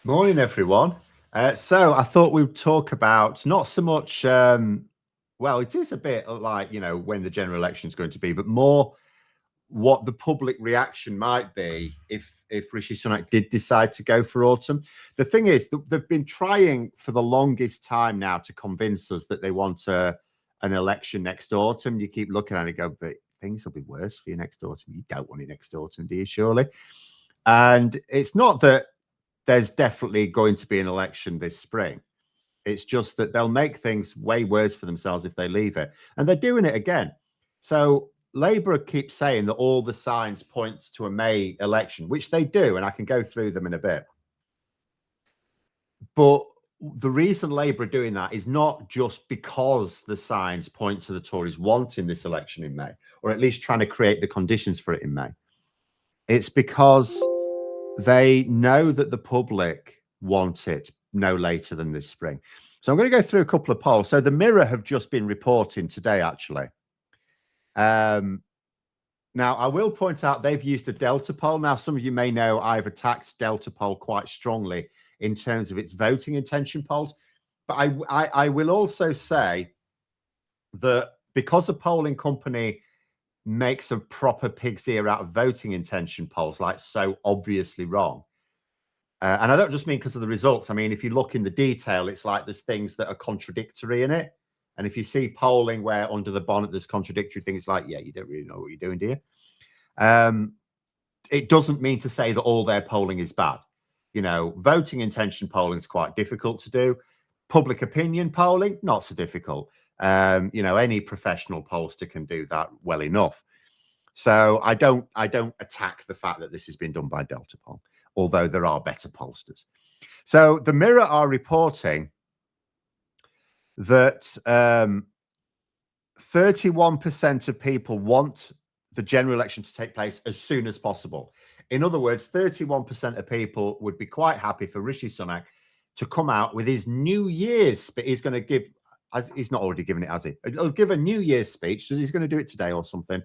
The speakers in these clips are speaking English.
Morning, everyone. So I thought we'd talk about not so much, well, it is a bit like, when the general election is going to be, but more what the public reaction might be if Rishi Sunak did decide to go for autumn. The thing is, they've been trying for the longest time now to convince us that they want an election next autumn. You keep looking at it and go, but things will be worse for you next autumn. You don't want it next autumn, do you, surely? And it's not that there's definitely going to be an election this spring. It's just that they'll make things way worse for themselves if they leave it. And they're doing it again. So Labour keeps saying that all the signs points to a May election, which they do, and I can go through them in a bit. But the reason Labour are doing that is not just because the signs point to the Tories wanting this election in May, or at least trying to create the conditions for it in May. It's because they know that the public want it no later than this spring. So I'm going to go through a couple of polls. So the Mirror have just been reporting today, actually. Now, I will point out they've used a Delta poll. Now, some of you may know I've attacked Delta poll quite strongly in terms of its voting intention polls. But I will also say that because a polling company makes a proper pig's ear out of voting intention polls, like so obviously wrong. And I don't just mean because of the results. I mean, if you look in the detail, it's like there's things that are contradictory in it. And if you see polling where under the bonnet there's contradictory things, like, yeah, you don't really know what you're doing, do you? It doesn't mean to say that all their polling is bad. Voting intention polling is quite difficult to do. Public opinion polling, not so difficult. Any professional pollster can do that well enough. So I don't attack the fact that this has been done by Delta poll, although there are better pollsters. So the Mirror are reporting that 31% of people want the general election to take place as soon as possible. In other words, 31% of people would be quite happy for Rishi Sunak to come out with his New Year's, but he's going to give, as he's not already given it, has he? He'll give a New Year's speech. So he's going to do it today or something.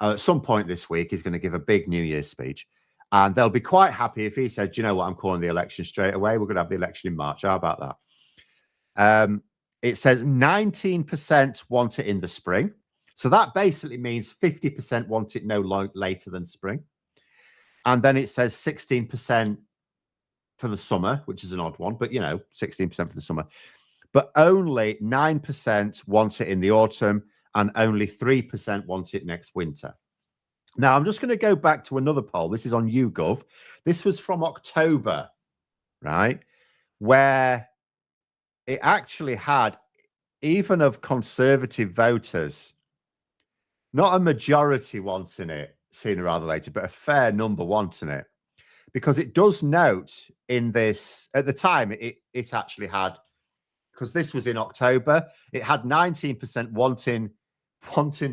At some point this week, he's going to give a big New Year's speech. And they'll be quite happy if he says, do you know what, I'm calling the election straight away. We're going to have the election in March. How about that? It says 19% want it in the spring. So that basically means 50% want it no later than spring. And then it says 16% for the summer, which is an odd one, but 16% for the summer. But only 9% want it in the autumn, and only 3% want it next winter. Now, I'm just going to go back to another poll. This is on YouGov. This was from October, right? Where it actually had, even of conservative voters, not a majority wanting it sooner rather than later, but a fair number wanting it. Because it does note in this, at the time, it actually had, because this was in October, it had 19% wanting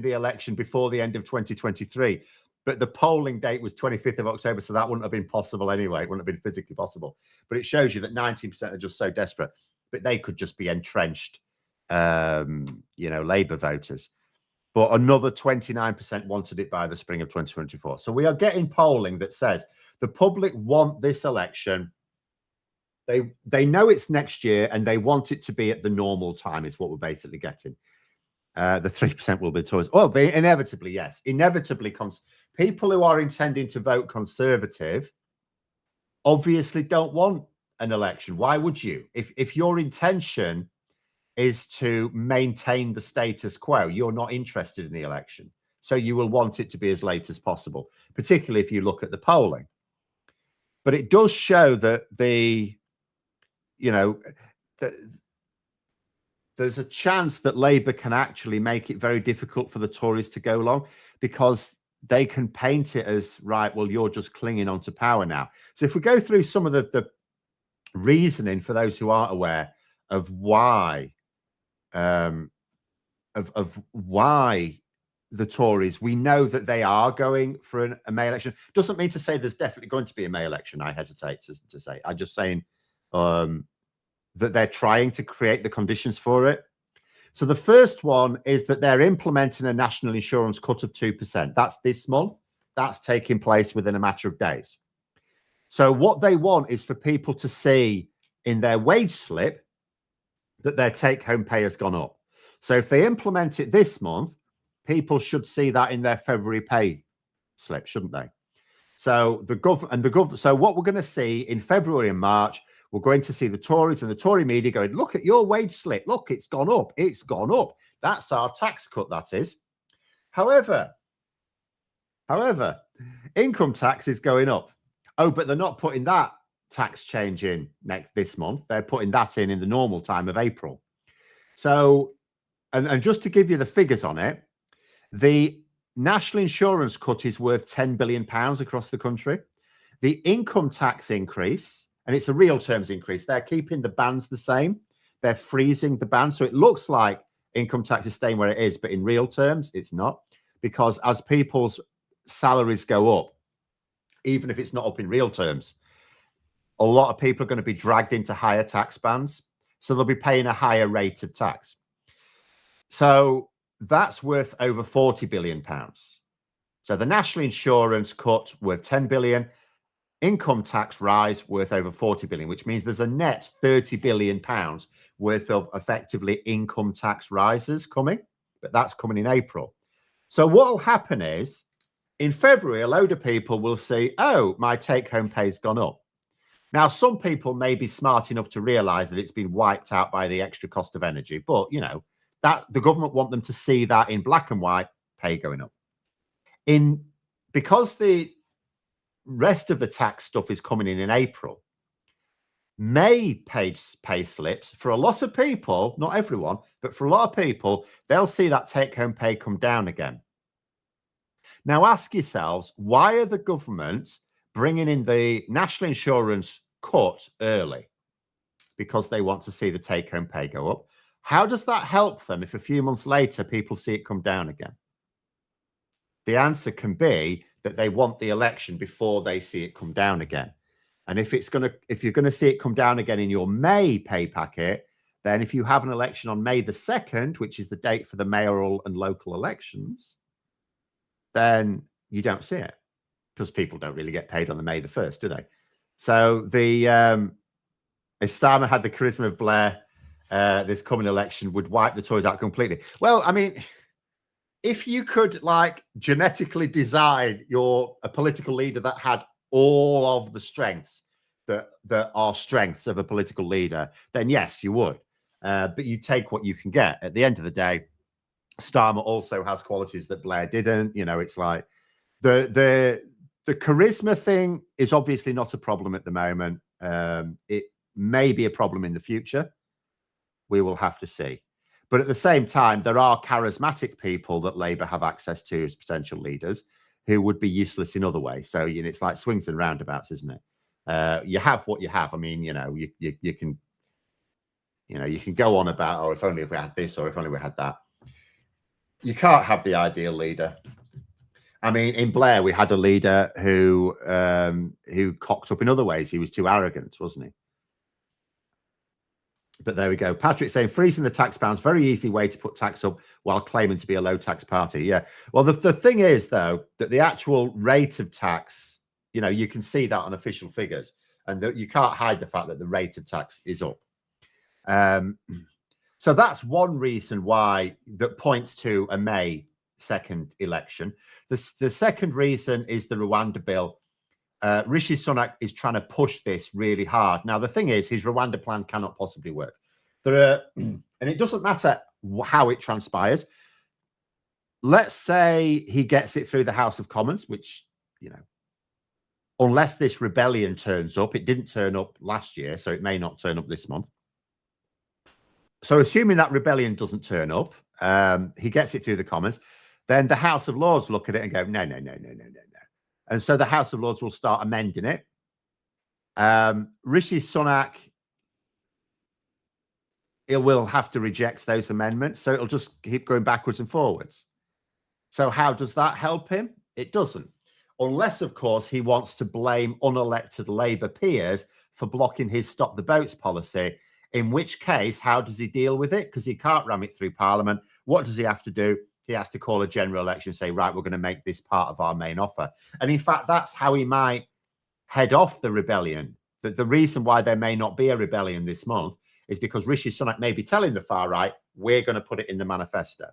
the election before the end of 2023. But the polling date was 25th of October, so that wouldn't have been possible anyway. It wouldn't have been physically possible. But it shows you that 19% are just so desperate. But they could just be entrenched, Labour voters. But another 29% wanted it by the spring of 2024. So we are getting polling that says the public want this election. They know it's next year, and they want it to be at the normal time, is what we're basically getting. The 3% will be Tories. Oh, they inevitably, yes. Inevitably, people who are intending to vote Conservative obviously don't want an election. Why would you? If your intention is to maintain the status quo, you're not interested in the election. So you will want it to be as late as possible, particularly if you look at the polling. But it does show that there's a chance that Labour can actually make it very difficult for the Tories to go along, because they can paint it as, right, well, you're just clinging on to power now. So if we go through some of the reasoning for those who aren't aware of why, of why the Tories, we know that they are going for a May election. Doesn't mean to say there's definitely going to be a May election. I hesitate to say. I'm just saying that they're trying to create the conditions for it. So the first one is that they're implementing a national insurance cut of 2%. That's this month. That's taking place within a matter of days. So what they want is for people to see in their wage slip that their take-home pay has gone up. So if they implement it this month, people should see that in their February pay slip, shouldn't they? So so what we're going to see in February and March, we're going to see the Tories and the Tory media going, look at your wage slip. Look, it's gone up. It's gone up. That's our tax cut, that is. However, income tax is going up. Oh, but they're not putting that tax change in this month. They're putting that in the normal time of April. So, and just to give you the figures on it, the national insurance cut is worth £10 billion across the country. The income tax increase, and it's a real terms increase, they're keeping the bands the same. They're freezing the band. So it looks like income tax is staying where it is, but in real terms, it's not. Because as people's salaries go up, even if it's not up in real terms, a lot of people are going to be dragged into higher tax bands. So they'll be paying a higher rate of tax. So that's worth over £40 billion. So the national insurance cut worth 10 billion, income tax rise worth over 40 billion, which means there's a net 30 billion pounds worth of effectively income tax rises coming, but that's coming in April. So what will happen is in February, a load of people will see, oh, my take-home pay's gone up. Now, some people may be smart enough to realize that it's been wiped out by the extra cost of energy, but you know, that the government want them to see that in black and white, pay going up. Because the rest of the tax stuff is coming in April, May pay slips for a lot of people, not everyone, but for a lot of people, they'll see that take-home pay come down again. Now ask yourselves, why are the government bringing in the national insurance cut early? Because they want to see the take-home pay go up. How does that help them if a few months later people see it come down again? The answer can be that they want the election before they see it come down again. And if you're going to see it come down again in your May pay packet, then if you have an election on May the 2nd, which is the date for the mayoral and local elections, then you don't see it because people don't really get paid on the May the 1st, do they? So if Starmer had the charisma of Blair, this coming election would wipe the Tories out completely. Well, I mean, if you could like genetically design a political leader that had all of the strengths that are strengths of a political leader, then yes, you would. But you take what you can get. At the end of the day, Starmer also has qualities that Blair didn't. You know, it's like the charisma thing is obviously not a problem at the moment. It may be a problem in the future. We will have to see. But at the same time, there are charismatic people that Labour have access to as potential leaders who would be useless in other ways. So, you know, it's like swings and roundabouts, isn't it? You have what you have. I mean, you know, you can go on about, oh, if only we had this or if only we had that. You can't have the ideal leader. I mean, in Blair, we had a leader who cocked up in other ways. He was too arrogant, wasn't he? But there we go. Patrick saying freezing the tax bounds, very easy way to put tax up while claiming to be a low tax party. Yeah. Well, the thing is, though, that the actual rate of tax, you know, you can see that on official figures, and that you can't hide the fact that the rate of tax is up. So that's one reason why that points to a May 2nd election. The second reason is the Rwanda bill. Rishi Sunak is trying to push this really hard. Now, the thing is, his Rwanda plan cannot possibly work. And it doesn't matter how it transpires. Let's say he gets it through the House of Commons, which, you know, unless this rebellion turns up, it didn't turn up last year, so it may not turn up this month. So assuming that rebellion doesn't turn up, he gets it through the Commons, then the House of Lords look at it and go, no. And so the House of Lords will start amending it. Rishi Sunak, it will have to reject those amendments. So it'll just keep going backwards and forwards. So how does that help him? It doesn't. Unless, of course, he wants to blame unelected Labour peers for blocking his Stop the Boats policy, in which case, how does he deal with it? Because he can't ram it through Parliament. What does he have to do? He has to call a general election and say, right, we're going to make this part of our main offer. And in fact, that's how he might head off the rebellion. That the reason why there may not be a rebellion this month is because Rishi Sunak may be telling the far right, we're going to put it in the manifesto.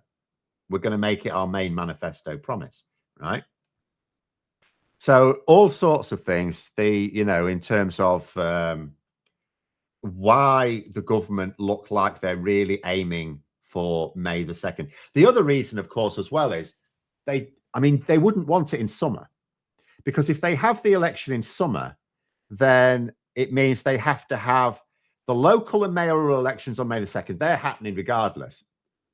We're going to make it our main manifesto promise, right? So all sorts of things, in terms of why the government look like they're really aiming for May the 2nd. The other reason, of course, as well is they wouldn't want it in summer, because if they have the election in summer, then it means they have to have the local and mayoral elections on May the 2nd. They're happening regardless.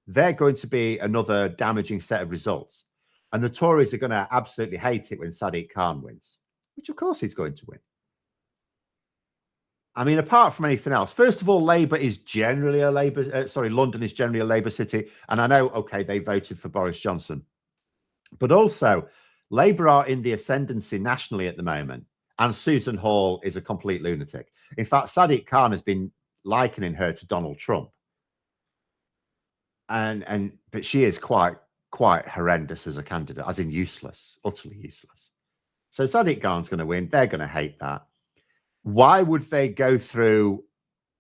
They're going to be another damaging set of results. And the Tories are going to absolutely hate it when Sadiq Khan wins, which of course he's going to win. I mean, apart from anything else, first of all, Labour is generally a London is generally a Labour city. And I know, okay, they voted for Boris Johnson. But also, Labour are in the ascendancy nationally at the moment. And Susan Hall is a complete lunatic. In fact, Sadiq Khan has been likening her to Donald Trump. But she is quite horrendous as a candidate, as in useless, utterly useless. So Sadiq Khan's going to win. They're going to hate that. Why would they go through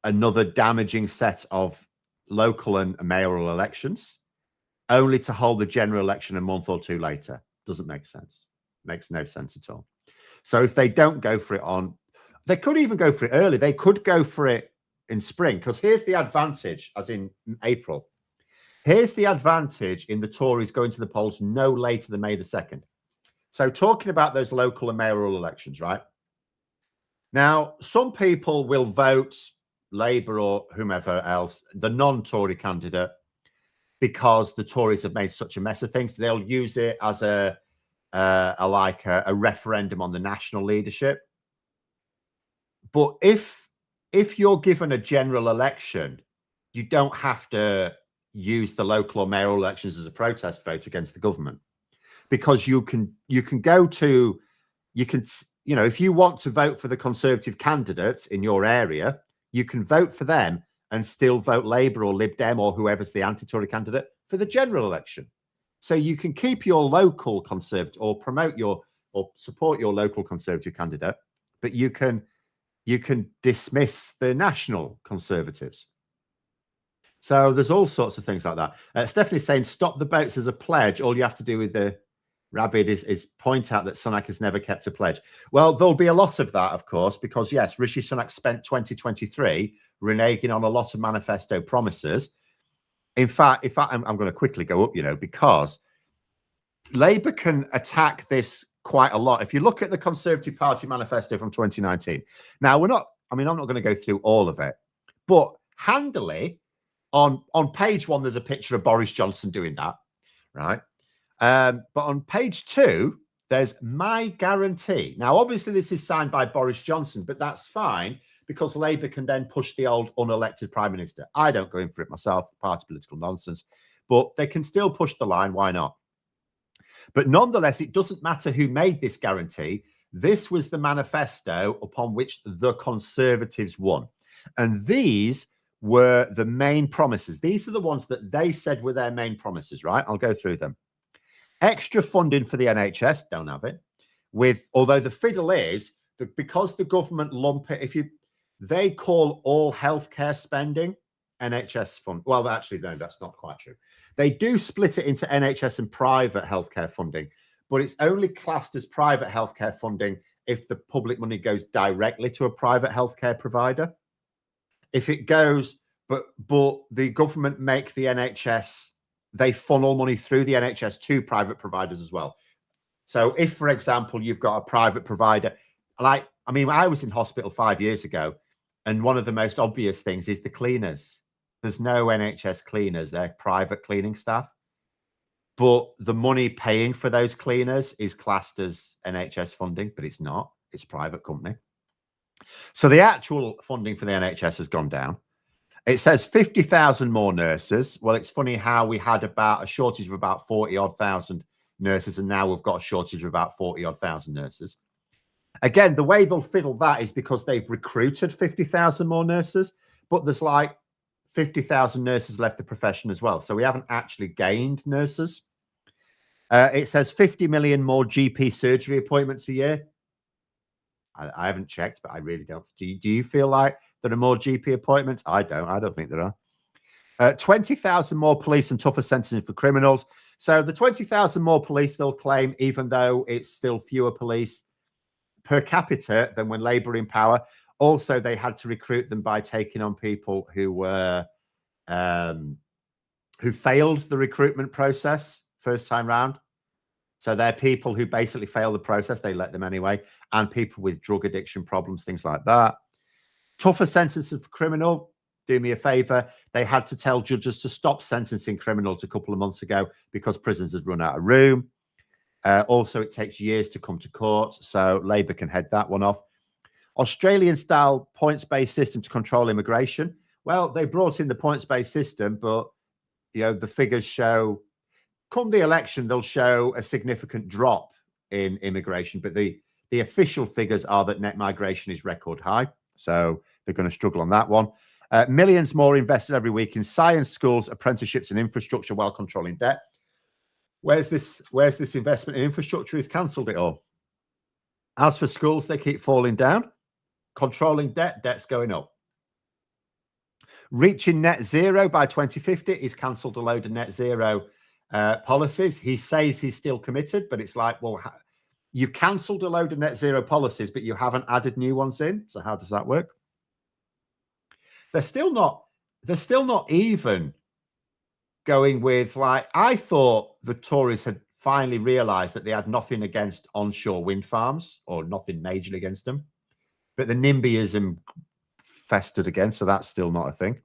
another damaging set of local and mayoral elections only to hold the general election a month or two later? Doesn't make sense. Makes no sense at all. So if they don't go for it they could even go for it early. They could go for it in spring, because here's the advantage, as in April. Here's the advantage in the Tories going to the polls no later than May the 2nd. So talking about those local and mayoral elections, right? Now, some people will vote Labour or whomever else, the non-Tory candidate, because the Tories have made such a mess of things. They'll use it as a referendum on the national leadership. But if you're given a general election, you don't have to use the local or mayoral elections as a protest vote against the government, because you can if you want to vote for the Conservative candidates in your area, you can vote for them and still vote Labour or Lib Dem or whoever's the anti-Tory candidate for the general election. So you can keep your local Conservative or support your local Conservative candidate, but you can dismiss the national Conservatives. So there's all sorts of things like that. Stephanie's saying, stop the boats as a pledge. All you have to do with the Rabbit is point out that Sunak has never kept a pledge. Well, there'll be a lot of that, of course, because yes, Rishi Sunak spent 2023 reneging on a lot of manifesto promises. In fact, I'm going to quickly go up, because Labour can attack this quite a lot. If you look at the Conservative Party manifesto from 2019, now I'm not going to go through all of it, but handily on page 1, there's a picture of Boris Johnson doing that, right? But on page 2, there's my guarantee. Now, obviously, this is signed by Boris Johnson, but that's fine, because Labour can then push the old unelected Prime Minister. I don't go in for it myself, party political nonsense, but they can still push the line. Why not? But nonetheless, it doesn't matter who made this guarantee. This was the manifesto upon which the Conservatives won. And these were the main promises. These are the ones that they said were their main promises, right? I'll go through them. Extra funding for the NHS, don't have it. Although the fiddle is that because the government lump it, they call all healthcare spending NHS fund. Well, actually, no, that's not quite true. They do split it into NHS and private healthcare funding, but it's only classed as private healthcare funding if the public money goes directly to a private healthcare provider. If it goes, but the government make the NHS, they funnel money through the NHS to private providers as well. So if, for example, you've got a private provider, I was in hospital 5 years ago, and one of the most obvious things is the cleaners. There's no NHS cleaners, they're private cleaning staff. But the money paying for those cleaners is classed as NHS funding, but it's not. It's a private company. So the actual funding for the NHS has gone down. It says 50,000 more nurses. Well, it's funny how we had about a shortage of about 40-odd thousand nurses, and now we've got a shortage of about 40-odd thousand nurses. Again, the way they'll fiddle that is because they've recruited 50,000 more nurses, but there's like 50,000 nurses left the profession as well. So we haven't actually gained nurses. It says 50 million more GP surgery appointments a year. I haven't checked, but I really don't. Do you feel like there are more GP appointments? I don't think there are. 20,000 more police and tougher sentencing for criminals. So the 20,000 more police they'll claim, even though it's still fewer police per capita than when Labour in power. Also, they had to recruit them by taking on people who were who failed the recruitment process first time round. So they're people who basically fail the process. They let them anyway. And people with drug addiction problems, things like that. Tougher sentences for criminal. Do me a favor. They had to tell judges to stop sentencing criminals a couple of months ago because prisons had run out of room. Also, it takes years to come to court. So Labour can head that one off. Australian-style points-based system to control immigration. Well, they brought in the points-based system, but the figures show, come the election, they'll show a significant drop in immigration, but the official figures are that net migration is record high. So they're going to struggle on that one. Millions more invested every week in science, schools, apprenticeships, and infrastructure while controlling debt. Where's this investment in infrastructure? Is cancelled it all. As for schools, they keep falling down. Controlling debt, debt's going up. Reaching net zero by 2050 is cancelled a load of net zero policies. He says he's still committed, but it's like, well, you've cancelled a load of net zero policies, but you haven't added new ones in. So how does that work? They're still not even going with, like, I thought the Tories had finally realised that they had nothing against onshore wind farms, or nothing majorly against them, but the NIMBYism festered again, so that's still not a thing.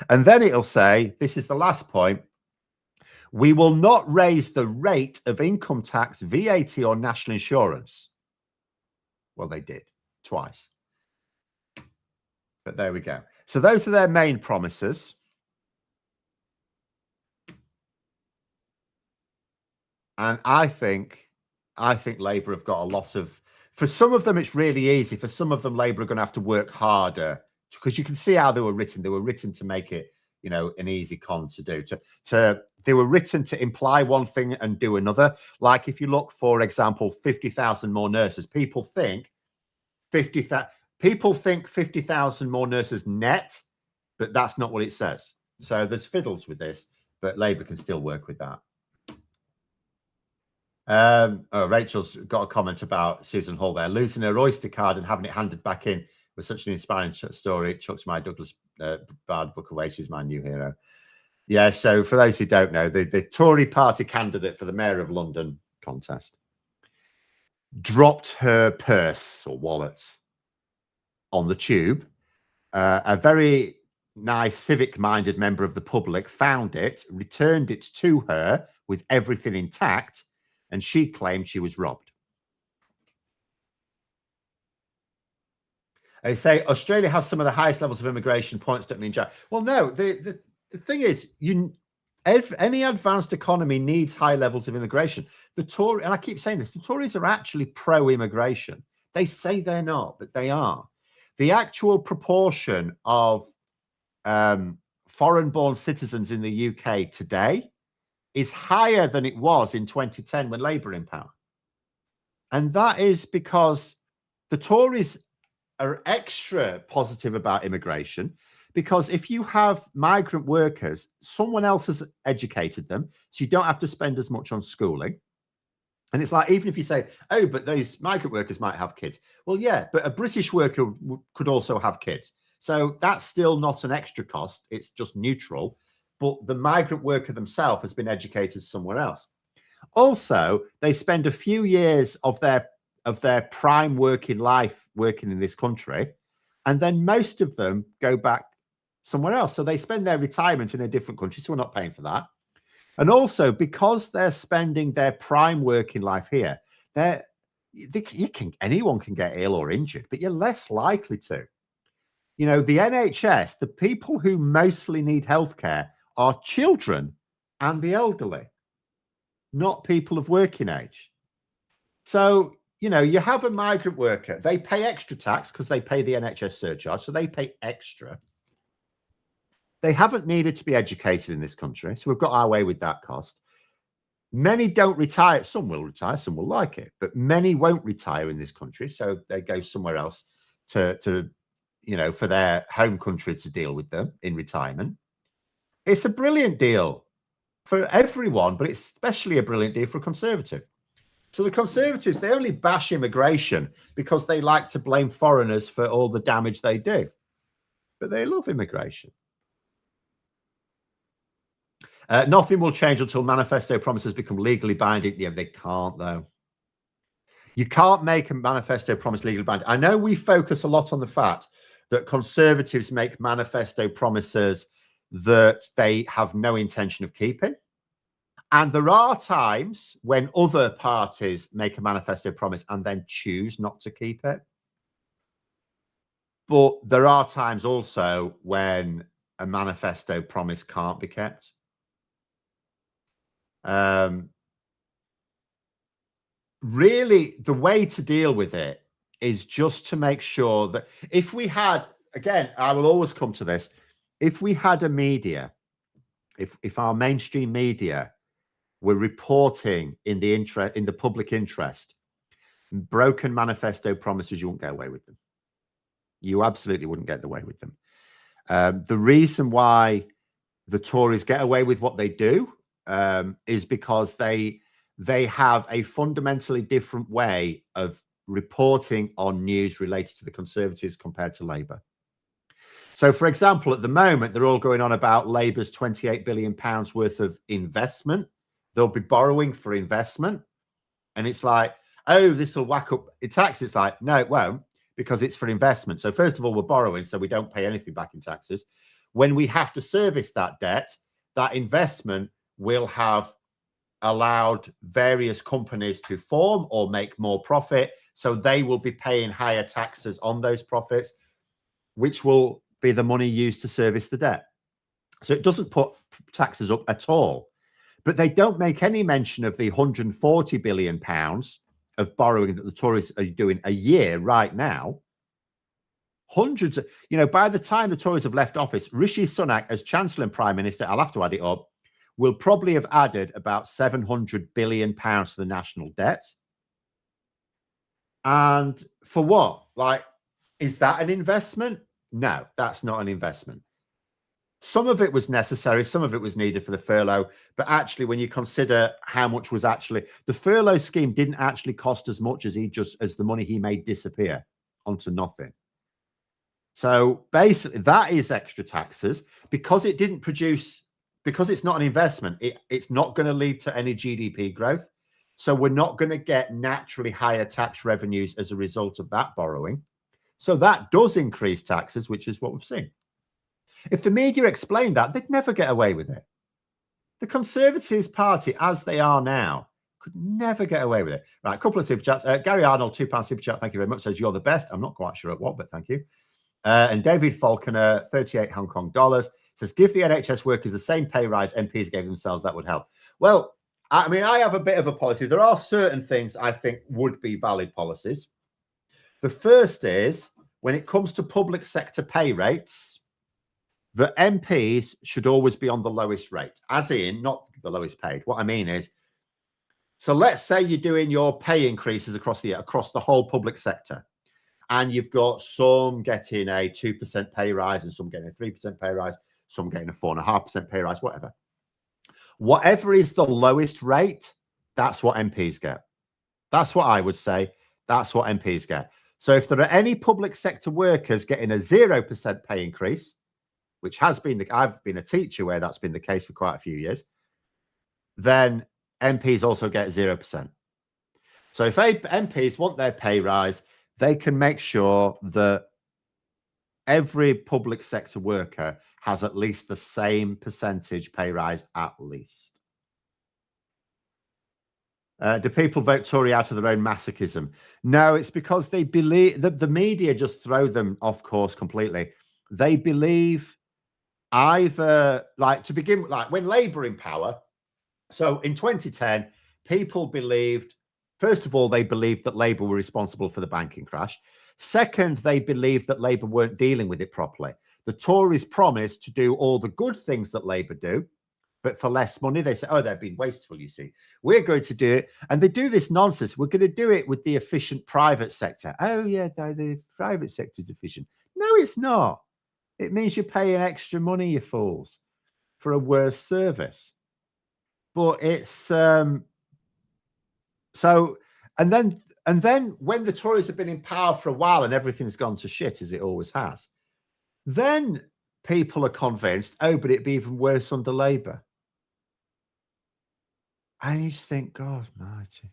And then it'll say, this is the last point, we will not raise the rate of income tax, VAT, or national insurance. Well, they did twice. But there we go. So those are their main promises. And I think Labour have got a lot of, for some of them, it's really easy. For some of them, Labour are going to have to work harder, because you can see how they were written. They were written to make it, an easy con to do. They were written to imply one thing and do another. Like if you look, for example, 50,000 more nurses. People think 50,000 more nurses net, but that's not what it says. So there's fiddles with this, but Labour can still work with that. Rachel's got a comment about Susan Hall there. Losing her Oyster card and having it handed back in was such an inspiring story. It chucks my Douglas Bard book away. She's my new hero. Yeah, so for those who don't know, the Tory party candidate for the Mayor of London contest dropped her purse or wallet on the tube. A very nice civic-minded member of the public found it, returned it to her with everything intact, and she claimed she was robbed. They say Australia has some of the highest levels of immigration. Points don't mean jack. Well, no, the thing is, any advanced economy needs high levels of immigration. The Tory, and I keep saying this, the Tories are actually pro-immigration. They say they're not, but they are. The actual proportion of foreign-born citizens in the UK today is higher than it was in 2010 when Labour in power. And that is because the Tories are extra positive about immigration, because if you have migrant workers, someone else has educated them, so you don't have to spend as much on schooling. And it's like, even if you say, oh, but those migrant workers might have kids. Well, yeah, but a British worker could also have kids. So that's still not an extra cost. It's just neutral. But the migrant worker themselves has been educated somewhere else. Also, they spend a few years of their prime working life working in this country, and then most of them go back somewhere else. So they spend their retirement in a different country, so we're not paying for that. And also, because they're spending their prime working life here, anyone can get ill or injured, but you're less likely to. The NHS, the people who mostly need healthcare are children and the elderly, not people of working age. So, you have a migrant worker, they pay extra tax because they pay the NHS surcharge, so they pay extra. They haven't needed to be educated in this country, so we've got our way with that cost. Many don't retire. Some will retire, some will like it, but many won't retire in this country. So they go somewhere else to for their home country to deal with them in retirement. It's a brilliant deal for everyone, but it's especially a brilliant deal for a Conservative. So the Conservatives, they only bash immigration because they like to blame foreigners for all the damage they do. But they love immigration. Nothing will change until manifesto promises become legally binding. Yeah, they can't, though. You can't make a manifesto promise legally binding. I know we focus a lot on the fact that Conservatives make manifesto promises that they have no intention of keeping. And there are times when other parties make a manifesto promise and then choose not to keep it. But there are times also when a manifesto promise can't be kept. Really, the way to deal with it is just to make sure that if we had, again, I will always come to this, if we had a media, if our mainstream media were reporting in the public interest, broken manifesto promises, you won't get away with them. You absolutely wouldn't get away with them. The reason why the Tories get away with what they do is because they have a fundamentally different way of reporting on news related to the Conservatives compared to Labour. So, for example, at the moment, they're all going on about Labour's £28 billion worth of investment. They'll be borrowing for investment. And it's like, oh, this will whack up in tax. It's like, no, it won't, because it's for investment. So first of all, we're borrowing, so we don't pay anything back in taxes. When we have to service that debt, that investment will have allowed various companies to form or make more profit. So they will be paying higher taxes on those profits, which will be the money used to service the debt. So it doesn't put taxes up at all. But they don't make any mention of the £140 billion of borrowing that the Tories are doing a year right now. Hundreds of, by the time the Tories have left office, Rishi Sunak as Chancellor and Prime Minister, I'll have to add it up, will probably have added about £700 billion to the national debt. And for what? Like, is that an investment? No, that's not an investment. Some of it was necessary, some of it was needed for the furlough, but actually, when you consider how much was actually, the furlough scheme didn't actually cost as much as the money he made disappear onto nothing. So basically, that is extra taxes because it didn't produce, because it's not an investment. It's not going to lead to any GDP growth. So we're not going to get naturally higher tax revenues as a result of that borrowing. So that does increase taxes, which is what we've seen. If the media explained that, they'd never get away with it. The Conservatives Party, as they are now, could never get away with it. Right, a couple of super chats. Gary Arnold, £2 super chat, thank you very much, says you're the best. I'm not quite sure at what, but thank you. And David Falconer, 38 Hong Kong dollars, says, give the NHS workers the same pay rise MPs gave themselves, that would help. Well, I mean, I have a bit of a policy. There are certain things I think would be valid policies. The first is, when it comes to public sector pay rates, the MPs should always be on the lowest rate, as in not the lowest paid. What I mean is, so let's say you're doing your pay increases across the whole public sector, and you've got some getting a 2% pay rise and some getting a 3% pay rise, some getting a 4.5% pay rise, whatever. Whatever is the lowest rate, that's what MPs get. That's what I would say. That's what MPs get. So if there are any public sector workers getting a 0% pay increase, which has been I've been a teacher where that's been the case for quite a few years, then MPs also get 0%. So if MPs want their pay rise, they can make sure that every public sector worker has at least the same percentage pay rise, at least. Do people vote Tory out of their own masochism? No, it's because they believe the media just throw them off course completely. They believe either, like, to begin with, like when Labour in power. So in 2010, people believed, first of all, they believed that Labour were responsible for the banking crash. Second, they believed that Labour weren't dealing with it properly. The Tories promised to do all the good things that Labour do, but for less money. They say, oh, they're being wasteful, you see. We're going to do it. And they do this nonsense. We're going to do it with the efficient private sector. Oh, yeah, the private sector's efficient. No, it's not. It means you're paying extra money, you fools, for a worse service. But it's so, and then when the Tories have been in power for a while and everything's gone to shit, as it always has, then people are convinced, oh, but it'd be even worse under Labour. And you just think, God mighty.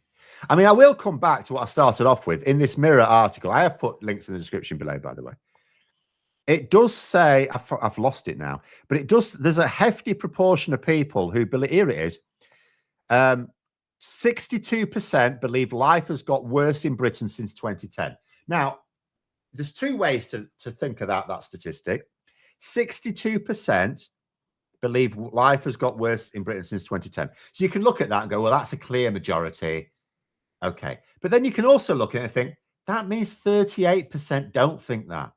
I mean, I will come back to what I started off with in this Mirror article. I have put links in the description below, by the way. It does say, I've lost it now, but it does, there's a hefty proportion of people who believe, here it is, 62% believe life has got worse in Britain since 2010. Now, there's two ways to think about that statistic. 62% believe life has got worse in Britain since 2010. So you can look at that and go, well, that's a clear majority. Okay. But then you can also look at it and think, that means 38% don't think that.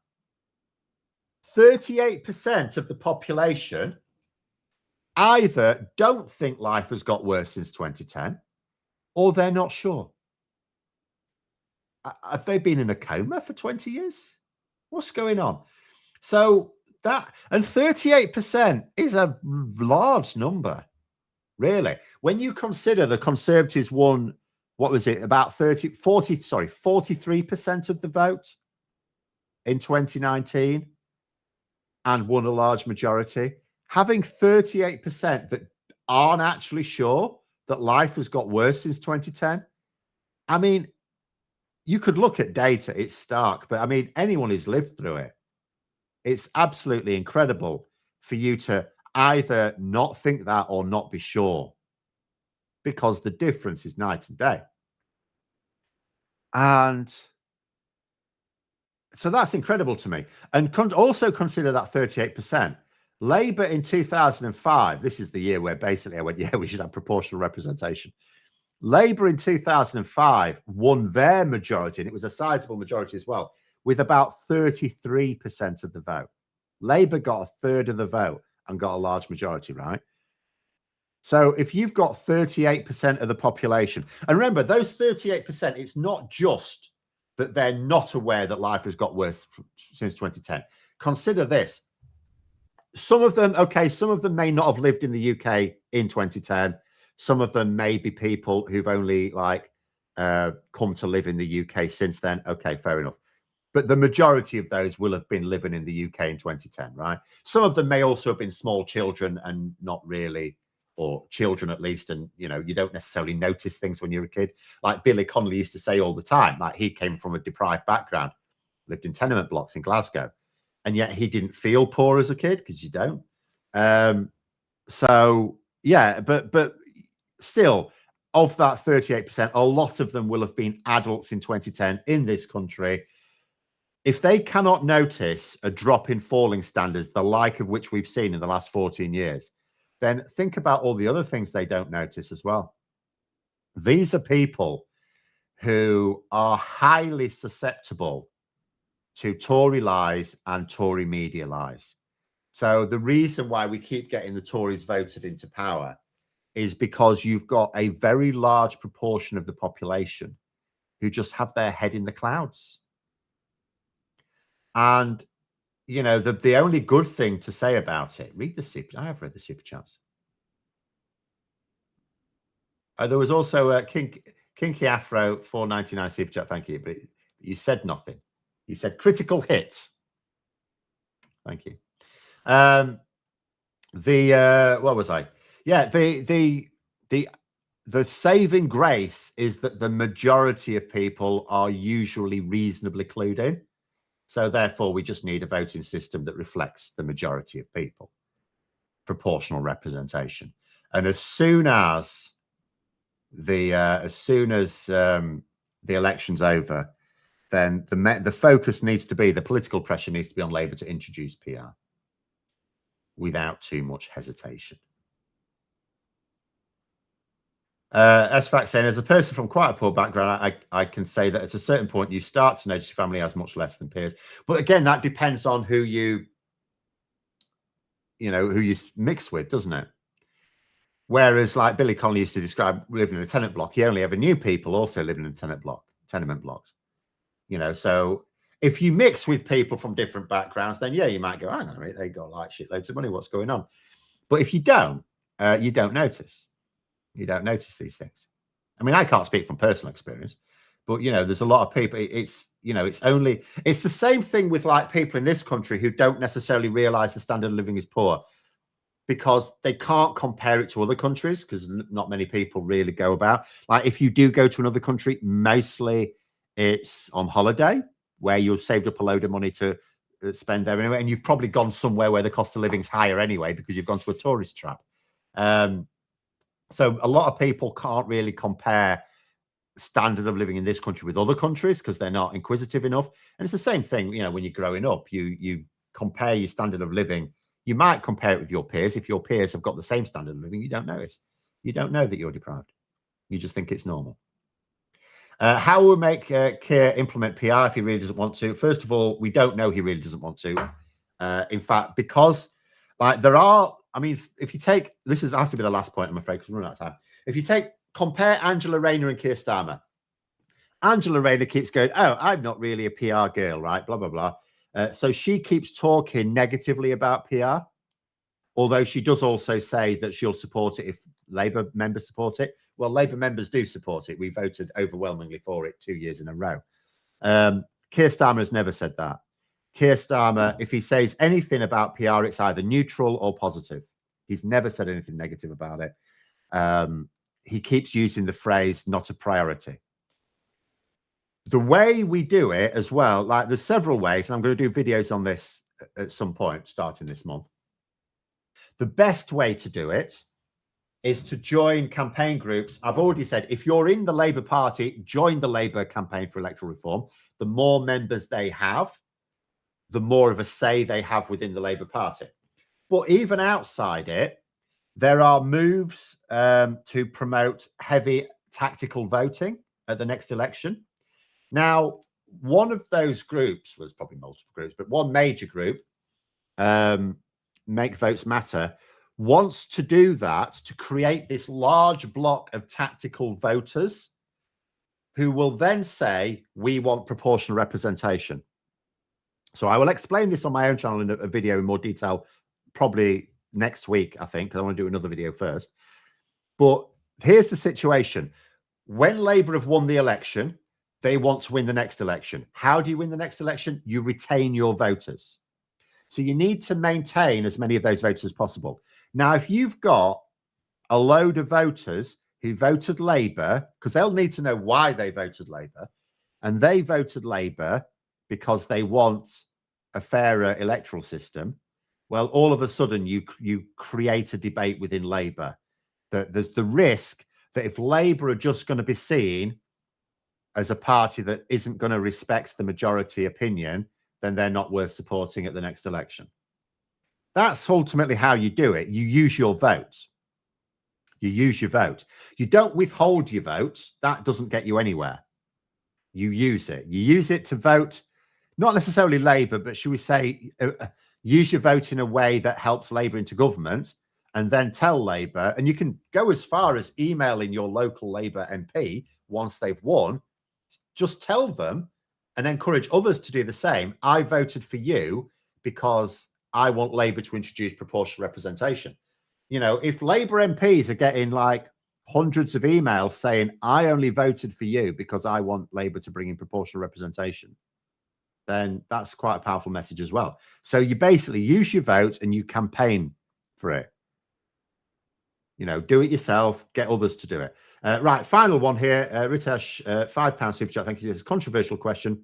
38% of the population either don't think life has got worse since 2010 or they're not sure. Have they been in a coma for 20 years? What's going on? So that, and 38% is a large number, really. When you consider the Conservatives won, what was it, about 43% of the vote in 2019 and won a large majority. Having 38% that aren't actually sure that life has got worse since 2010. I mean, you could look at data, it's stark, but I mean, anyone who's lived through it, it's absolutely incredible for you to either not think that or not be sure, because the difference is night and day. And so that's incredible to me. And also consider that 38%. Labour in 2005, this is the year where basically I went, yeah, we should have proportional representation. Labour in 2005 won their majority, and it was a sizable majority as well, with about 33% of the vote. Labour got a third of the vote and got a large majority, right? So if you've got 38% of the population, and remember, those 38%, it's not just that they're not aware that life has got worse since 2010. Consider this. Some of them, okay, some of them may not have lived in the UK in 2010. Some of them may be people who've only come to live in the UK since then. Okay, fair enough. But the majority of those will have been living in the UK in 2010, right? Some of them may also have been small children and not really, or children at least. And, you know, you don't necessarily notice things when you're a kid. Like Billy Connolly used to say all the time, like he came from a deprived background, lived in tenement blocks in Glasgow. And yet he didn't feel poor as a kid, because you don't. So, yeah, but still, of that 38%, a lot of them will have been adults in 2010 in this country. If they cannot notice a drop in falling standards, the like of which we've seen in the last 14 years, then think about all the other things they don't notice as well. These are people who are highly susceptible to Tory lies and Tory media lies. So the reason why we keep getting the Tories voted into power is because you've got a very large proportion of the population who just have their head in the clouds. And, you know, the only good thing to say about it, read the super, I have read the super chats. There was also a Kinky Afro 4.99 super chat, thank you, but you said nothing. You said critical hits. Thank you. What was I? Yeah, the saving grace is that the majority of people are usually reasonably clued in. So therefore, we just need a voting system that reflects the majority of people, proportional representation. And as soon as the election's over, then the focus needs to be, the political pressure needs to be on Labour to introduce PR without too much hesitation. SFAC saying, as a person from quite a poor background, I can say that at a certain point you start to notice your family has much less than peers. But again, that depends on who you mix with, doesn't it? Whereas, like Billy Connolly used to describe living in a tenant block, he only ever knew people also living in tenement blocks. You know, so if you mix with people from different backgrounds, then yeah, you might go, hang on a minute, they got like shitloads of money. What's going on? But if you don't notice. You don't notice these things. I mean, I can't speak from personal experience, but you know, there's a lot of people. It's the same thing with like people in this country who don't necessarily realize the standard of living is poor because they can't compare it to other countries because not many people really go about. Like if you do go to another country, mostly it's on holiday where you've saved up a load of money to spend there anyway, and you've probably gone somewhere where the cost of living's higher anyway because you've gone to a tourist trap. So a lot of people can't really compare standard of living in this country with other countries because they're not inquisitive enough. And it's the same thing, you know, when you're growing up, you compare your standard of living. You might compare it with your peers. If your peers have got the same standard of living, you don't know it. You don't know that you're deprived. You just think it's normal. How will make Keir implement PR if he really doesn't want to? First of all, we don't know he really doesn't want to. In fact, because like there are, I mean, if you take, this is has to be the last point, I'm afraid, because we're running out of time. If you compare Angela Rayner and Keir Starmer, Angela Rayner keeps going, oh, I'm not really a PR girl, right? Blah, blah, blah. So she keeps talking negatively about PR, although she does also say that she'll support it if Labour members support it. Well, Labour members do support it. We voted overwhelmingly for it 2 years in a row. Keir Starmer has never said that. Keir Starmer, if he says anything about PR, it's either neutral or positive. He's never said anything negative about it. He keeps using the phrase not a priority. The way we do it as well, like there's several ways, and I'm going to do videos on this at some point starting this month. The best way to do it is to join campaign groups. I've already said, if you're in the Labour Party, join the Labour campaign for electoral reform. The more members they have, the more of a say they have within the Labour Party. But even outside it, there are moves to promote heavy tactical voting at the next election. Now, one of those groups was probably multiple groups, but one major group, Make Votes Matter, wants to do that to create this large block of tactical voters who will then say, we want proportional representation. So I will explain this on my own channel in a video in more detail, probably next week, I think, because I want to do another video first. But here's the situation. When Labour have won the election, they want to win the next election. How do you win the next election? You retain your voters. So you need to maintain as many of those voters as possible. Now, if you've got a load of voters who voted Labour, because they'll need to know why they voted Labour, and they voted Labour because they want a fairer electoral system, well, all of a sudden you create a debate within Labour. That there's the risk that if Labour are just going to be seen as a party that isn't going to respect the majority opinion, then they're not worth supporting at the next election. That's ultimately how you do it. You use your vote. You use your vote. You don't withhold your vote. That doesn't get you anywhere. You use it. You use it to vote, not necessarily Labour, but should we say, use your vote in a way that helps Labour into government, and then tell Labour, and you can go as far as emailing your local Labour MP once they've won, just tell them and encourage others to do the same. I voted for you because I want Labour to introduce proportional representation. You know, if Labour MPs are getting like hundreds of emails saying, I only voted for you because I want Labour to bring in proportional representation, then that's quite a powerful message as well. So you basically use your vote and you campaign for it. You know, do it yourself, get others to do it. Right, final one here. Ritesh, £5 super chat. Thank you. This is a controversial question.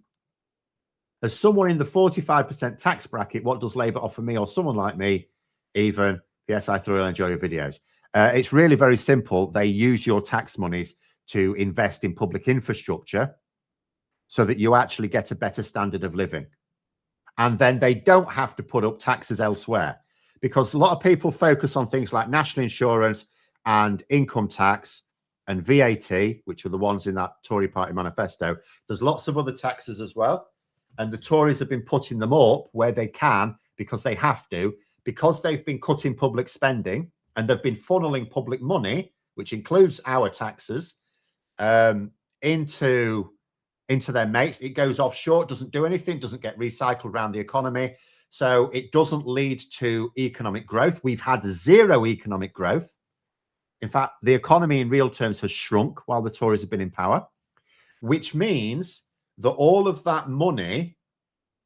As someone in the 45% tax bracket, what does Labour offer me or someone like me? Even, yes, I thoroughly enjoy your videos. It's really very simple. They use your tax monies to invest in public infrastructure so that you actually get a better standard of living. And then they don't have to put up taxes elsewhere, because a lot of people focus on things like national insurance and income tax and VAT, which are the ones in that Tory party manifesto. There's lots of other taxes as well. And the Tories have been putting them up where they can, because they have to, because they've been cutting public spending. and they've been funneling public money, which includes our taxes, into their mates. It goes offshore, doesn't do anything, doesn't get recycled around the economy. So it doesn't lead to economic growth. We've had zero economic growth. In fact, the economy in real terms has shrunk while the Tories have been in power, which means that all of that money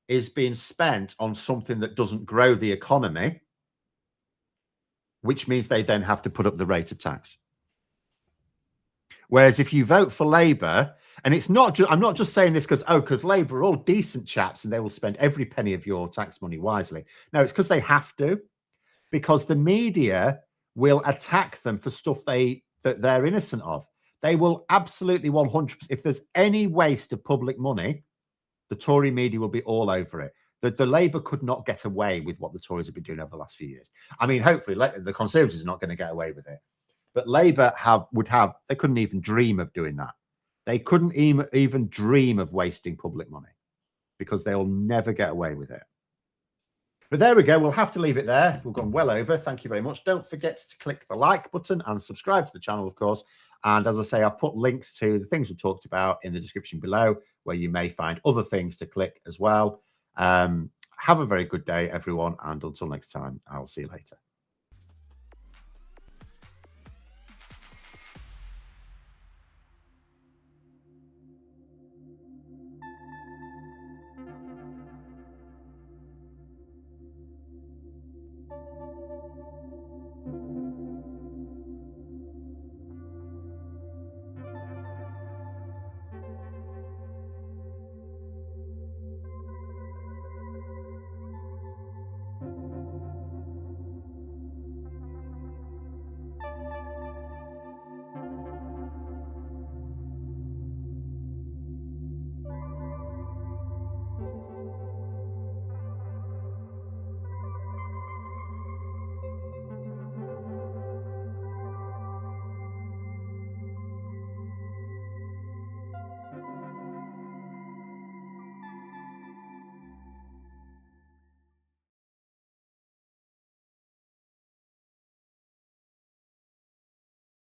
is being spent on something that doesn't grow the economy, which means they then have to put up the rate of tax. Whereas if you vote for Labour, and it's not just, I'm not just saying this because Labour are all decent chaps and they will spend every penny of your tax money wisely. No, it's because they have to, because the media will attack them for stuff that they're innocent of. They will absolutely 100%. If there's any waste of public money, the Tory media will be all over it. The Labour could not get away with what the Tories have been doing over the last few years. I mean, hopefully the Conservatives are not going to get away with it. But Labour they couldn't even dream of doing that. They couldn't even dream of wasting public money because they'll never get away with it. But there we go. We'll have to leave it there. We've gone well over. Thank you very much. Don't forget to click the like button and subscribe to the channel, of course. And as I say, I've put links to the things we talked about in the description below, where you may find other things to click as well. Have a very good day, everyone. And until next time, I'll see you later.